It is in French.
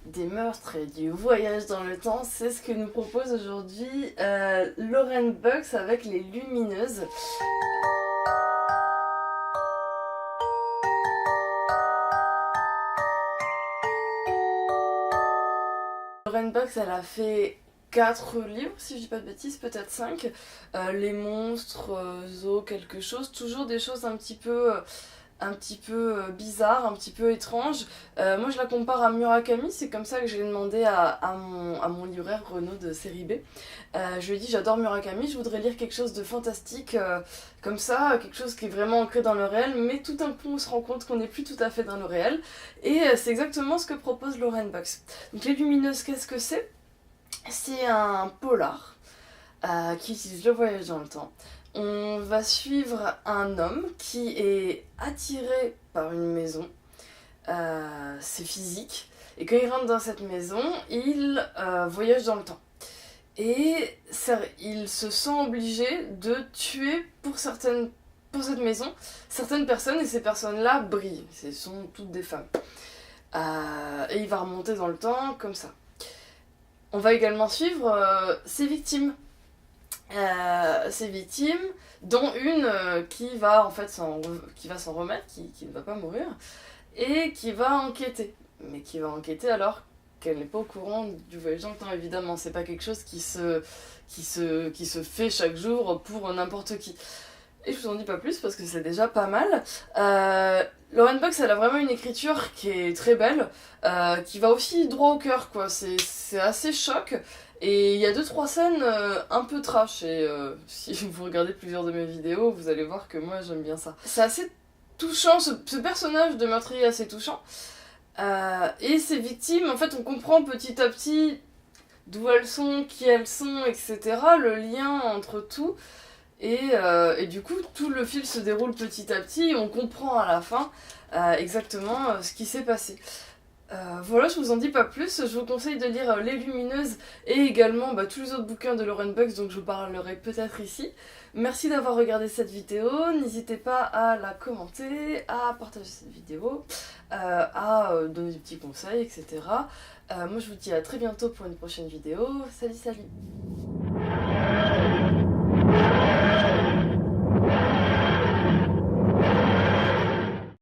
des meurtres et du voyage dans le temps, c'est ce que nous propose aujourd'hui Lauren Bucks avec les Lumineuses. Lauren Bucks, elle a fait 4 livres, si je dis pas de bêtises, peut-être 5. Les monstres, Zo, quelque chose, toujours des choses un petit peu bizarre, un petit peu étrange. Moi je la compare à Murakami, c'est comme ça que j'ai demandé à mon libraire Renaud de série B. Je lui ai dit j'adore Murakami, je voudrais lire quelque chose de fantastique comme ça, quelque chose qui est vraiment ancré dans le réel, mais tout d'un coup on se rend compte qu'on n'est plus tout à fait dans le réel. Et c'est exactement ce que propose Lauren Bucks. Donc Les Lumineuses, qu'est-ce que c'est? C'est un polar qui utilise le voyage dans le temps. On va suivre un homme qui est attiré par une maison, c'est physique, et quand il rentre dans cette maison, il voyage dans le temps. Et il se sent obligé de tuer pour cette maison certaines personnes, et ces personnes-là brillent, ce sont toutes des femmes. Et il va remonter dans le temps comme ça. On va également suivre ses victimes. Dont une qui va en fait s'en remettre, qui ne va pas mourir, et qui va enquêter. Mais qui va enquêter alors qu'elle n'est pas au courant du voyage dans le temps, évidemment. C'est pas quelque chose qui se fait chaque jour pour n'importe qui. Et je vous en dis pas plus parce que c'est déjà pas mal. Lauren Bucks, elle a vraiment une écriture qui est très belle, qui va aussi droit au cœur, quoi. C'est assez choc. Et il y a 2-3 scènes un peu trash. Et si vous regardez plusieurs de mes vidéos, vous allez voir que moi j'aime bien ça. C'est assez touchant, ce personnage de meurtrier est assez touchant. Et ces victimes, en fait, on comprend petit à petit d'où elles sont, qui elles sont, etc. Le lien entre tout. Et du coup, tout le fil se déroule petit à petit et on comprend à la fin exactement ce qui s'est passé. Voilà, je vous en dis pas plus, je vous conseille de lire Les Lumineuses et également tous les autres bouquins de Lauren Bucks dont je vous parlerai peut-être ici. Merci d'avoir regardé cette vidéo, n'hésitez pas à la commenter, à partager cette vidéo, à donner des petits conseils, etc. Moi je vous dis à très bientôt pour une prochaine vidéo, salut salut!